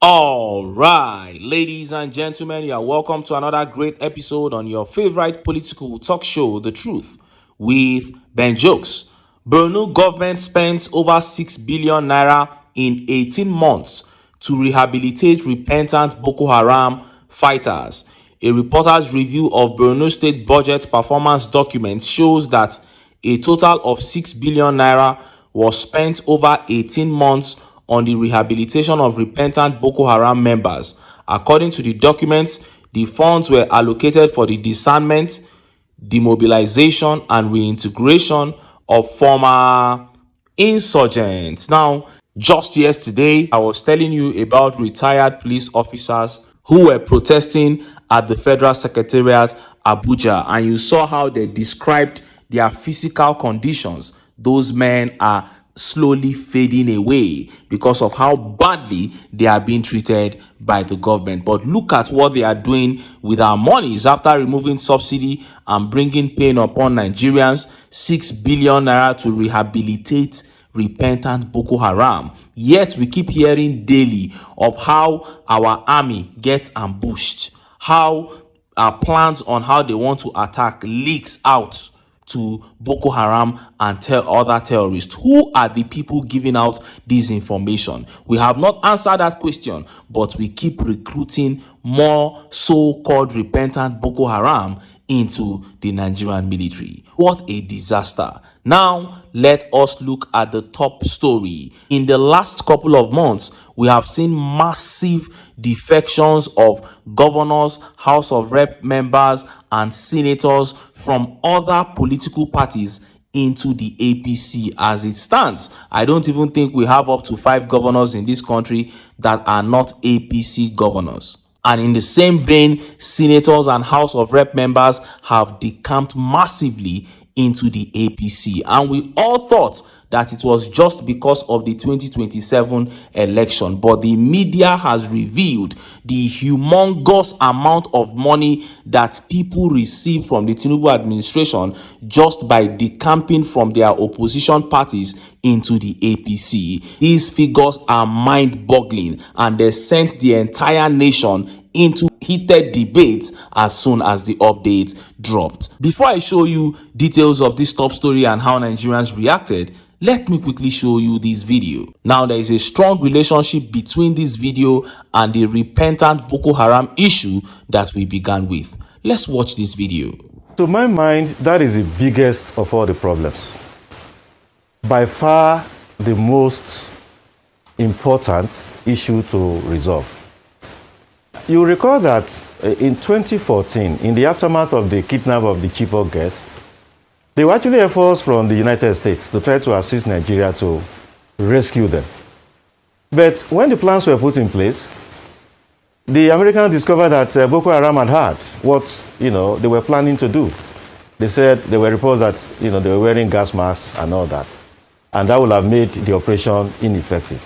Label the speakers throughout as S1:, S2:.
S1: All right, ladies and gentlemen, you are welcome to another great episode on your favorite political talk show, The Truth, with Ben Jokes. Borno government spends over 6 billion naira in 18 months to rehabilitate repentant Boko Haram fighters. A reporter's review of Borno State budget performance documents shows that a total of 6 billion naira was spent over 18 months on the rehabilitation of repentant Boko Haram members. According to the documents, the funds were allocated for the disarmament, demobilization, and reintegration of former insurgents. Now, just yesterday, I was telling you about retired police officers who were protesting at the Federal Secretariat, Abuja, and you saw how they described their physical conditions. Those men are slowly fading away because of how badly they are being treated by the government. But look at what they are doing with our monies after removing subsidy and bringing pain upon Nigerians. 6 billion naira to rehabilitate repentant Boko Haram. Yet we keep hearing daily of how our army gets ambushed, how our plans on how they want to attack leaks out to Boko Haram and other terrorists. Who are the people giving out this information? We have not answered that question, but we keep recruiting more so-called repentant Boko Haram into the Nigerian military. What a disaster. Now, let us look at the top story. In the last couple of months, we have seen massive defections of governors, House of Rep members, and senators from other political parties into the APC. As it stands, I don't even think we have up to 5 governors in this country that are not APC governors. And in the same vein, senators and House of Rep members have decamped massively into the APC. And we all thought that it was just because of the 2027 election. But the media has revealed the humongous amount of money that people receive from the Tinubu administration just by decamping from their opposition parties into the APC. These figures are mind-boggling, and they sent the entire nation into heated debates as soon as the update dropped. Before I show you details of this top story and how Nigerians reacted, let me quickly show you this video. Now, there is a strong relationship between this video and the repentant Boko Haram issue that we began with. Let's watch this video.
S2: To my mind, that is the biggest of all the problems. By far the most important issue to resolve. You recall that in 2014, in the aftermath of the kidnapping of the Chibok girls, there were actually efforts from the United States to try to assist Nigeria to rescue them. But when the plans were put in place, the Americans discovered that Boko Haram had what they were planning to do. They said there were reports that they were wearing gas masks and all that, and that would have made the operation ineffective.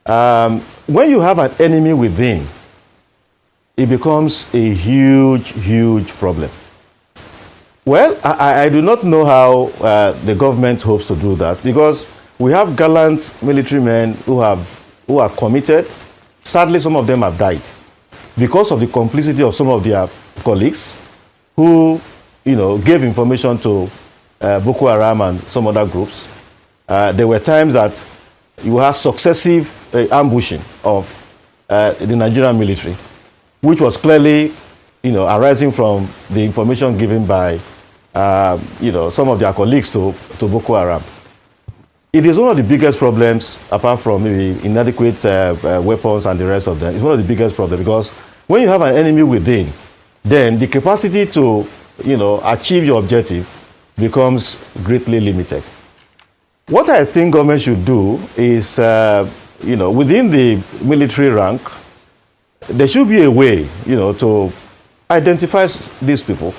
S2: When you have an enemy within, it becomes a huge problem. Well, I do not know how the government hopes to do that, because we have gallant military men who are committed. Sadly, some of them have died because of the complicity of some of their colleagues who, gave information to Boko Haram and some other groups. There were times that you have successive ambushing of the Nigerian military, which was clearly, arising from the information given by, some of their colleagues to Boko Haram. It is one of the biggest problems, apart from maybe inadequate weapons and the rest of them. It's one of the biggest problems, because when you have an enemy within, then the capacity to, achieve your objective becomes greatly limited. What I think government should do is, within the military rank, there should be a way, to identify these people.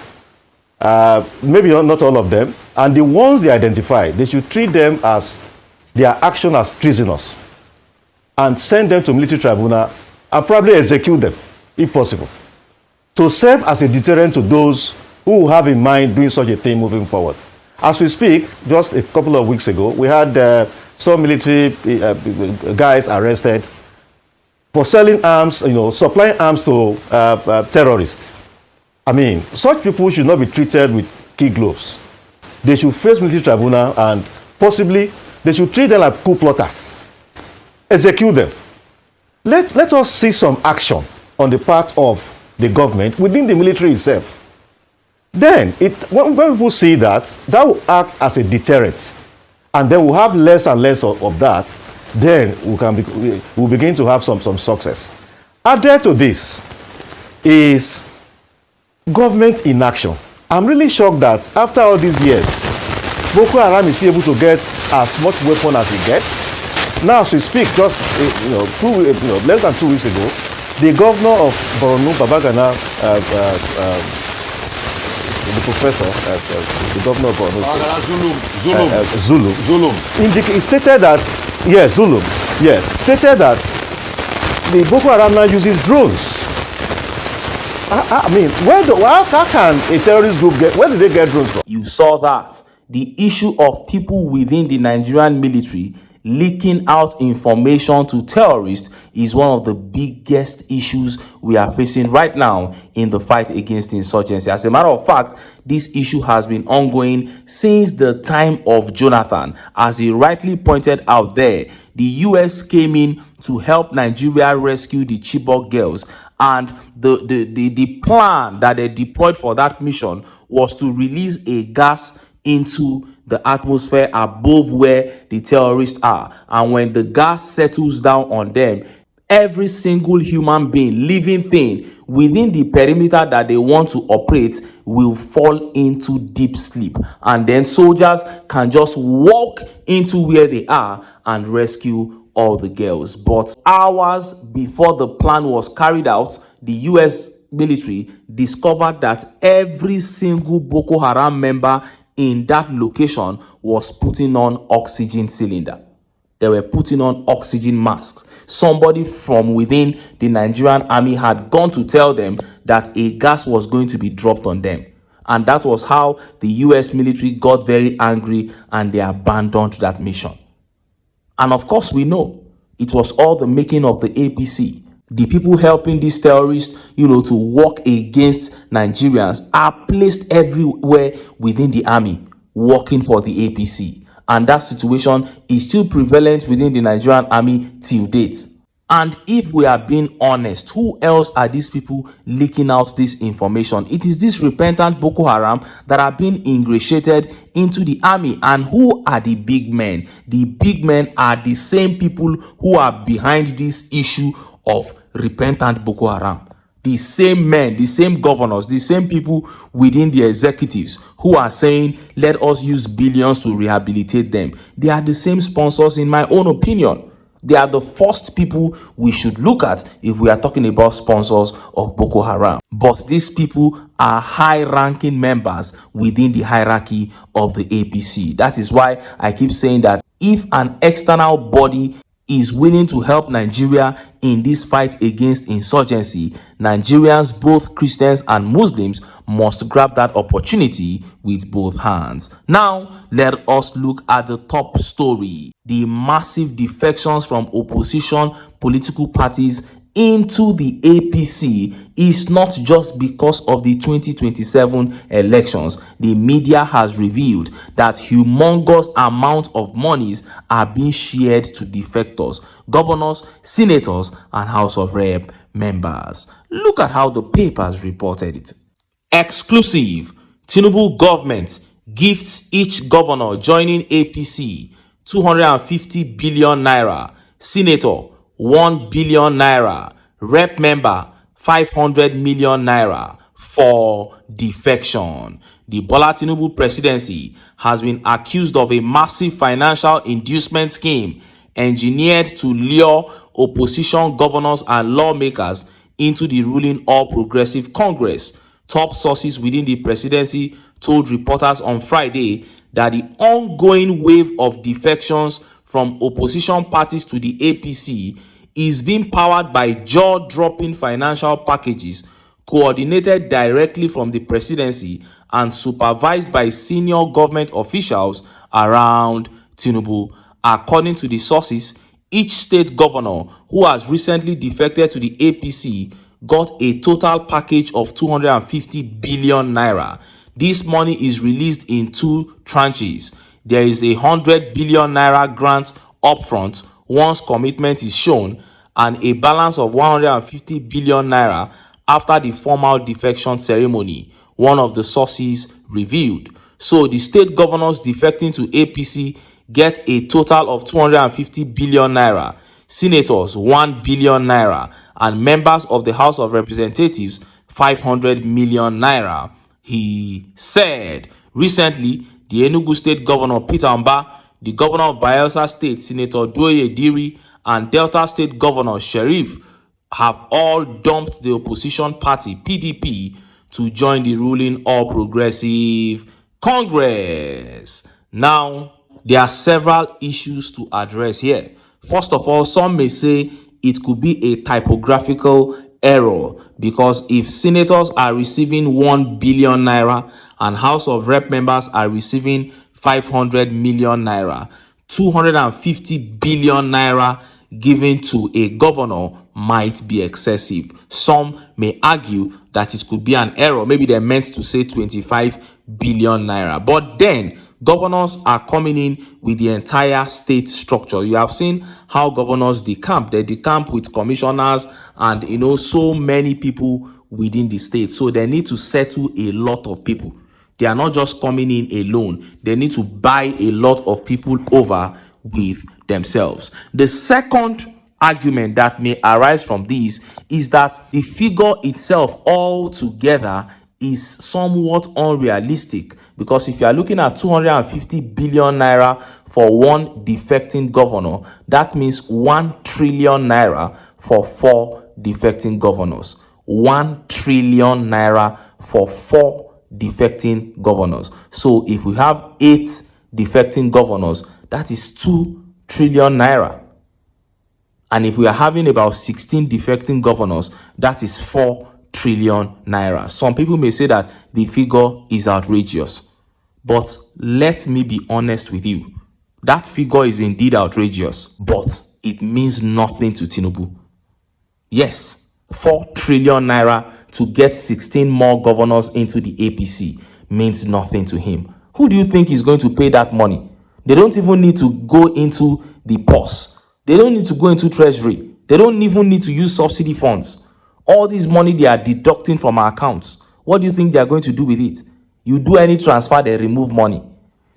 S2: Maybe not all of them. And the ones they identify, they should treat them as their action as prisoners and send them to military tribunal and probably execute them, if possible, to serve as a deterrent to those who have in mind doing such a thing moving forward. As we speak, just a couple of weeks ago, we had some military guys arrested for selling arms, supplying arms to terrorists. I mean, such people should not be treated with kid gloves. They should face military tribunal, and possibly they should treat them like coup plotters. Execute them. Let us see some action on the part of the government within the military itself. Then, when people see that, that will act as a deterrent. And then we'll have less and less of that. Then we'll begin to have some success. Added to this is government inaction. I'm really shocked that after all these years, Boko Haram is still able to get as much weapon as he gets. Now, as we speak, just less than 2 weeks ago, the governor of Borno, Babagana, the professor, the governor of Borno, Zulu, stated that, yes, Zulu, yes, stated that the Boko Haram now uses drones. I mean, how can a terrorist group where did they get drones from?
S1: You saw that. The issue of people within the Nigerian military leaking out information to terrorists is one of the biggest issues we are facing right now in the fight against insurgency. As a matter of fact, this issue has been ongoing since the time of Jonathan. As he rightly pointed out there, the US came in to help Nigeria rescue the Chibok girls, and the plan that they deployed for that mission was to release a gas into the atmosphere above where the terrorists are, and when the gas settles down on them, every single human being, living thing within the perimeter that they want to operate will fall into deep sleep, and then soldiers can just walk into where they are and rescue all the girls. But hours before the plan was carried out, the US military discovered that every single Boko Haram member in that location was putting on oxygen cylinder. They were putting on oxygen masks. Somebody from within the Nigerian army had gone to tell them that a gas was going to be dropped on them. And that was how the US military got very angry and they abandoned that mission. And of course, we know it was all the making of the APC. The people helping these terrorists, to work against Nigerians are placed everywhere within the army, working for the APC. And that situation is still prevalent within the Nigerian army till date. And if we are being honest, who else are these people leaking out this information? It is this repentant Boko Haram that are being ingratiated into the army. And who are the big men? The big men are the same people who are behind this issue of repentant Boko Haram. The same men, the same governors, the same people within the executives who are saying, let us use billions to rehabilitate them. They are the same sponsors, in my own opinion. They are the first people we should look at if we are talking about sponsors of Boko Haram. But these people are high-ranking members within the hierarchy of the APC. That is why I keep saying that if an external body is willing to help Nigeria in this fight against insurgency, Nigerians, both Christians and Muslims, must grab that opportunity with both hands. Now, let us look at the top story. The massive defections from opposition political parties into the APC is not just because of the 2027 elections. The media has revealed that humongous amount of monies are being shared to defectors, governors, senators, and House of Rep members. Look at how the papers reported it. Exclusive. Tinubu government gifts each governor joining APC 250 billion naira, senator 1 billion naira, rep member 500 million naira for defection. The Bola Tinubu presidency has been accused of a massive financial inducement scheme engineered to lure opposition governors and lawmakers into the ruling All Progressive Congress. Top sources within the presidency told reporters on Friday that the ongoing wave of defections from opposition parties to the APC is being powered by jaw-dropping financial packages coordinated directly from the presidency and supervised by senior government officials around Tinubu. According to the sources, Each state governor who has recently defected to the APC got a total package of 250 billion naira. This money is released in two tranches. There is a 100 billion naira grant upfront once commitment is shown, and a balance of 150 billion naira after the formal defection ceremony, one of the sources revealed. So the state governors defecting to APC get a total of 250 billion naira, senators 1 billion naira, and members of the House of Representatives 500 million naira. He said recently the Enugu State Governor Peter Mba, the governor of Bayelsa State Senator Doye Diri, and Delta State Governor Sheriff have all dumped the opposition party PDP to join the ruling All Progressive Congress. Now, there are several issues to address here. First of all, some may say it could be a typographical error, because if senators are receiving 1 billion naira and House of Rep members are receiving 500 million naira, 250 billion naira given to a governor might be excessive. Some may argue that it could be an error. Maybe they meant to say 25 billion naira. But then governors are coming in with the entire state structure. You have seen how governors decamp. They decamp with commissioners and so many people within the state. So they need to settle a lot of people. They are not just coming in alone. They need to buy a lot of people over with themselves. The second argument that may arise from this is that the figure itself altogether is somewhat unrealistic, because if you are looking at 250 billion naira for one defecting governor, that means 1 trillion naira for 4 defecting governors. 1 trillion naira for 4 defecting governors. So if we have 8 defecting governors, that is 2 trillion naira. And if we are having about 16 defecting governors, that is 4 trillion naira. Some people may say that the figure is outrageous, but let me be honest with you. That figure is indeed outrageous, but it means nothing to Tinubu. Yes, 4 trillion naira to get 16 more governors into the APC means nothing to him. Who do you think is going to pay that money? They don't even need to go into the purse. They don't need to go into treasury. They don't even need to use subsidy funds. All this money they are deducting from our accounts, what do you think they are going to do with it? You do any transfer, they remove money.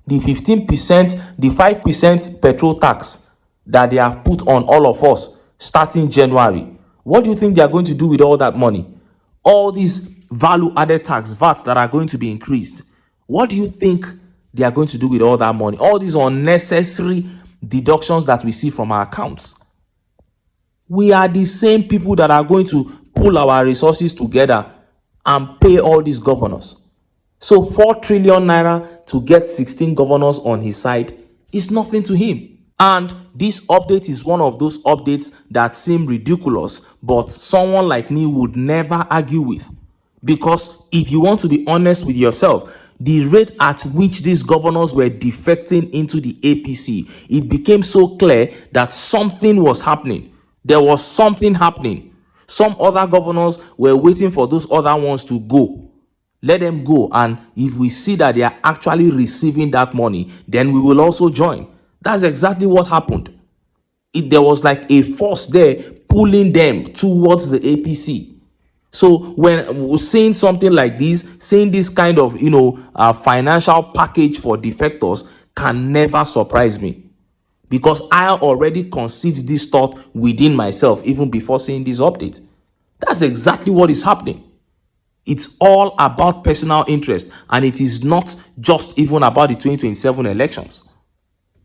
S1: The 15%, the 5% petrol tax that they have put on all of us starting January, what do you think they are going to do with all that money? All these value added tax, VAT, that are going to be increased, what do you think they are going to do with all that money? All these unnecessary deductions that we see from our accounts. We are the same people that are going to pull our resources together and pay all these governors. So 4 trillion naira to get 16 governors on his side is nothing to him. And this update is one of those updates that seem ridiculous, but someone like me would never argue with. Because if you want to be honest with yourself, the rate at which these governors were defecting into the APC, it became so clear that something was happening. There was something happening. Some other governors were waiting for those other ones to go. Let them go, and if we see that they are actually receiving that money, then we will also join. That's exactly what happened. There was like a force there pulling them towards the APC. So when we're seeing something like this, seeing this kind of financial package for defectors can never surprise me, because I already conceived this thought within myself even before seeing this update. That's exactly what is happening. It's all about personal interest, and it is not just even about the 2027 elections.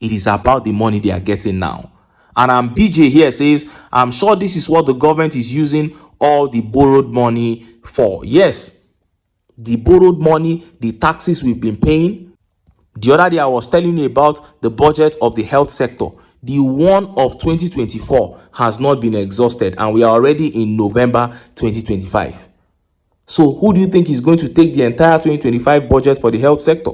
S1: It is about the money they are getting now. And BJ here says, I'm sure this is what the government is using all the borrowed money for. Yes, the borrowed money, the taxes we've been paying. The other day I was telling you about the budget of the health sector. The one of 2024 has not been exhausted, and we are already in November 2025. So who do you think is going to take the entire 2025 budget for the health sector?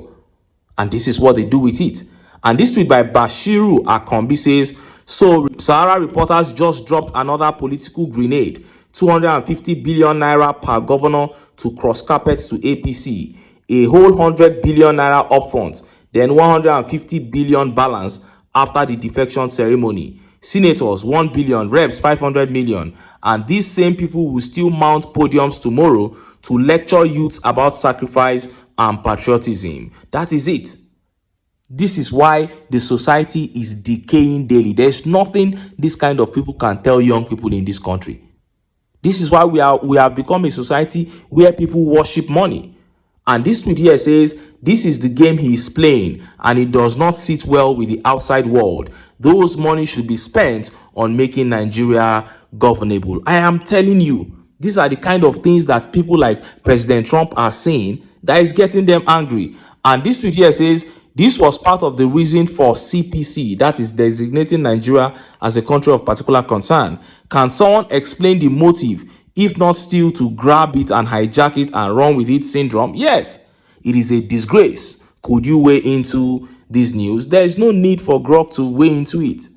S1: And this is what they do with it. And this tweet by Bashiru Akombi says, So Sahara reporters just dropped another political grenade. 250 billion naira per governor to cross carpets to APC. A whole 100 billion naira upfront, then 150 billion balance after the defection ceremony. Senators 1 billion, reps 500 million. And these same people will still mount podiums tomorrow to lecture youths about sacrifice and patriotism. That is it. This is why the society is decaying daily. There's nothing this kind of people can tell young people in this country. This is why we have become a society where people worship money. And this tweet here says, this is the game he is playing and it does not sit well with the outside world. Those money should be spent on making Nigeria governable. I am telling you, these are the kind of things that people like President Trump are saying that is getting them angry. And this tweet here says, this was part of the reason for CPC, that is designating Nigeria as a country of particular concern. Can someone explain the motive, if not still to grab it and hijack it and run with it syndrome? Yes, it is a disgrace. Could you weigh into this news? There is no need for Grok to weigh into it.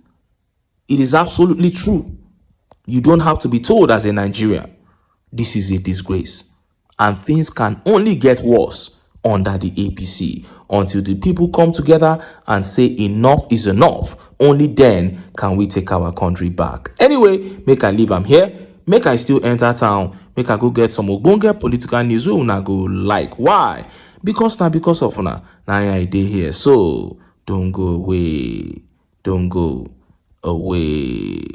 S1: It is absolutely true. You don't have to be told as a Nigerian. This is a disgrace. And things can only get worse under the APC until the people come together and say enough is enough. Only then can we take our country back. Anyway, make I leave am here. Make I still enter town. Make I go get some ogbonge political news wey una go like. Why? Because of una. Na I dey here. So don't go away. Don't go away.